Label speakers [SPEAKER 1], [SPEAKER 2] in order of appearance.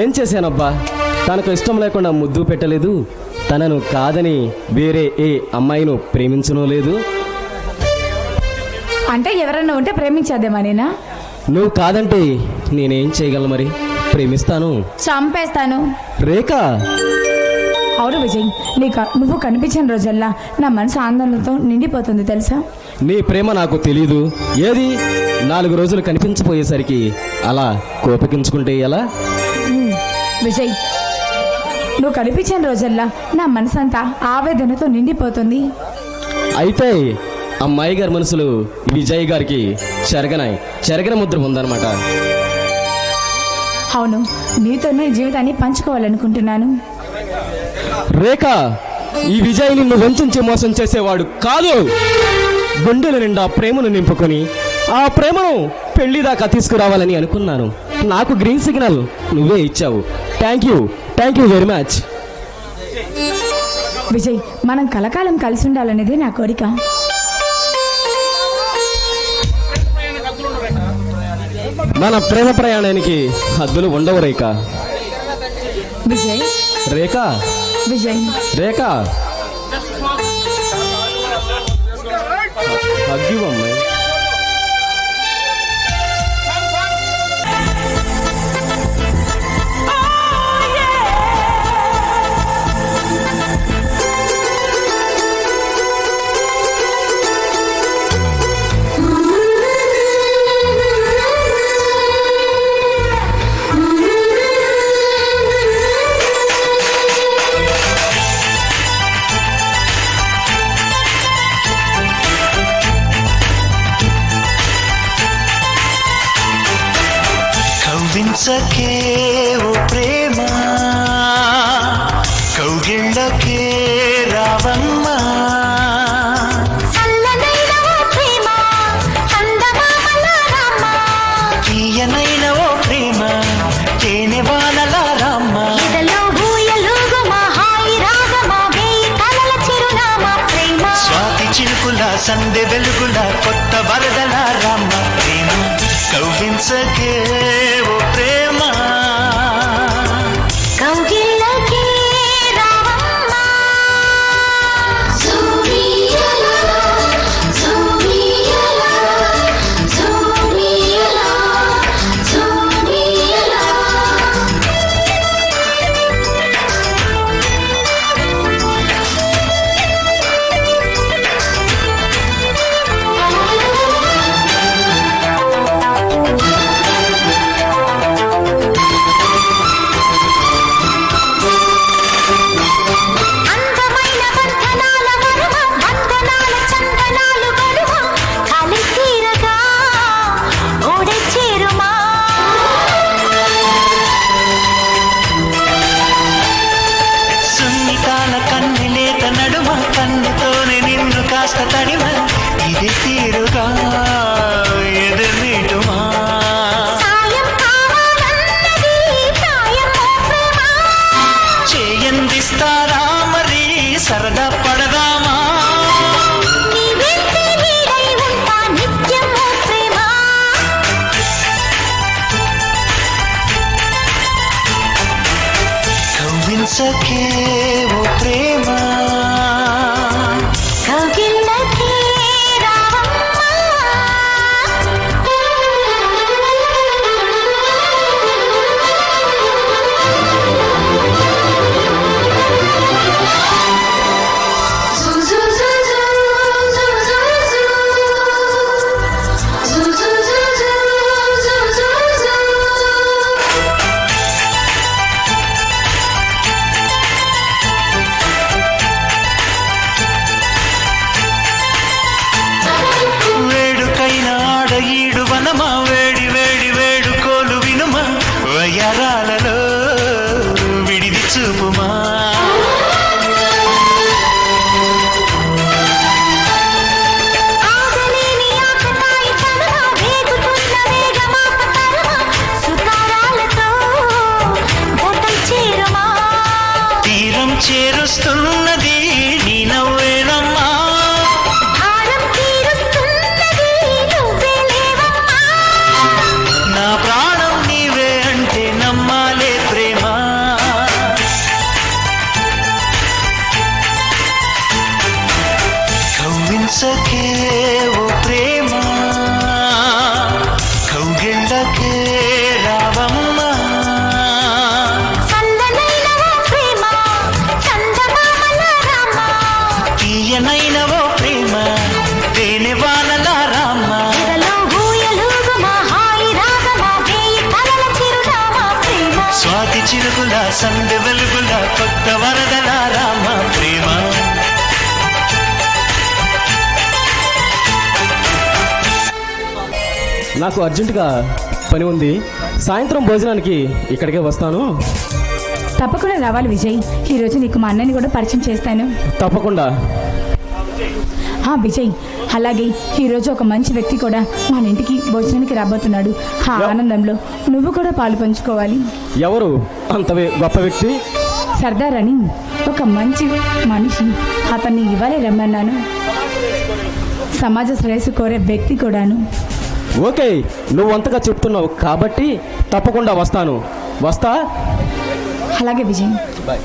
[SPEAKER 1] ఏం చేశానబ్బా? తనకు ఇష్టం లేకుండా ముద్దు పెట్టలేదు, తనను కాదని వేరే ఏ అమ్మాయిను ప్రేమించను లేదు.
[SPEAKER 2] అంటే ఎవరన్నా ఉంటే ప్రేమించేద్దామా నేనా?
[SPEAKER 1] నువ్వు కాదంటే నేనేం చేయగలను మరి? ప్రేమిస్తాను,
[SPEAKER 2] చంపేస్తాను.
[SPEAKER 1] రేఖ.
[SPEAKER 2] అవును విజయ్, నువ్వు కనిపించిన రోజల్లా నా మనసు ఆందోళనతో నిండిపోతుంది తెలుసా?
[SPEAKER 1] నీ ప్రేమ నాకు తెలీదు. ఏది 4 రోజులు కనిపించపోయేసరికి అలా కోపగించుకుంటే ఎలా?
[SPEAKER 2] విజయ్, నువ్వు కనిపించిన రోజల్లా నా మనసంతా ఆవేదనతో నిండిపోతుంది.
[SPEAKER 1] అయితే అమ్మాయి గారి మనసులు విజయ్ గారికి చెరగన ముద్ర ఉందన్నమాట.
[SPEAKER 2] అవును, నీతోనే జీవితాన్ని పంచుకోవాలనుకుంటున్నాను.
[SPEAKER 1] రేఖ, ఈ విజయ్ నిన్ను వంచించి మోసం చేసేవాడు కాదు. గుండెల నిండా ప్రేమను నింపుకొని ఆ ప్రేమను పెళ్లి దాకా తీసుకురావాలని అనుకున్నాను. నాకు గ్రీన్ సిగ్నల్ నువ్వే ఇచ్చావు. Thank you very much.
[SPEAKER 2] Vijay, మనం కలకాలం కలిసి ఉండాలనేదే నా కోరిక.
[SPEAKER 1] మన ప్రేమ ప్రయాణానికి హద్దులు ఉండవు రేఖ.
[SPEAKER 2] విజయ్,
[SPEAKER 1] రేఖ,
[SPEAKER 2] విజయ్,
[SPEAKER 1] రేఖ, హగ్గు అమ్మాయి.
[SPEAKER 3] కవ్వించకే ఓ ప్రేమ, కౌగిళ్ళకే రావమ్మా. తీయనైన ఓ ప్రేమ, తేనె వానల రామ్మ. స్వాతి చిలుకుల సందె వెలుగుల కొత్త వరదల రామ్మ. ప్రేమ కవ్వించకే ఓ ప్రేమ,
[SPEAKER 4] కౌగిళ్ళకే రావమ్మా. జోమియలా జోమియలా జోమియలా జోమియలా.
[SPEAKER 3] తడిమ ఇది తీరుగా ఎదురుమా. చేయందిస్తారా మరి సరదా పడదామా. కవ్వించకే ఓ ప్రేమ, వేడి వేడి వేడుకోలు వినుమా. వయరాలలో విడిది చూపుమా. తీరం చేరుస్తున్నది నీ నవ్వేనమ్మా. నా ప్రాణం నీవే అంటే నమ్మాలే ప్రేమ. స్వాతి చిలుకుల సందె వెలుగుల కొత్త వరదల రామ ప్రేమ.
[SPEAKER 1] నాకు అర్జెంటుగా పని ఉంది. సాయంత్రం భోజనానికి ఇక్కడికే వస్తాను.
[SPEAKER 2] తప్పకుండా రావాలి విజయ్. ఈరోజు నీకు మా అన్నని కూడా పరిచయం చేస్తాను.
[SPEAKER 1] తప్పకుండా.
[SPEAKER 2] విజయ్, అలాగే ఈరోజు ఒక మంచి వ్యక్తి కూడా మన ఇంటికి భోజనానికి రాబోతున్నాడు. ఆ ఆనందంలో నువ్వు కూడా పాలు పంచుకోవాలి.
[SPEAKER 1] ఎవరు అంత గొప్ప వ్యక్తి?
[SPEAKER 2] సర్దార్ అని ఒక మంచి మనిషి. అతన్ని ఇవ్వాలి రమ్మన్నాను. సమాజ శ్రేయస్సు కోరే వ్యక్తి కూడాను.
[SPEAKER 1] ఓకే, నువ్వు అంతగా చెప్తున్నావు కాబట్టి తప్పకుండా వస్తాను. వస్తా.
[SPEAKER 2] అలాగే విజయ్.
[SPEAKER 1] బాయ్.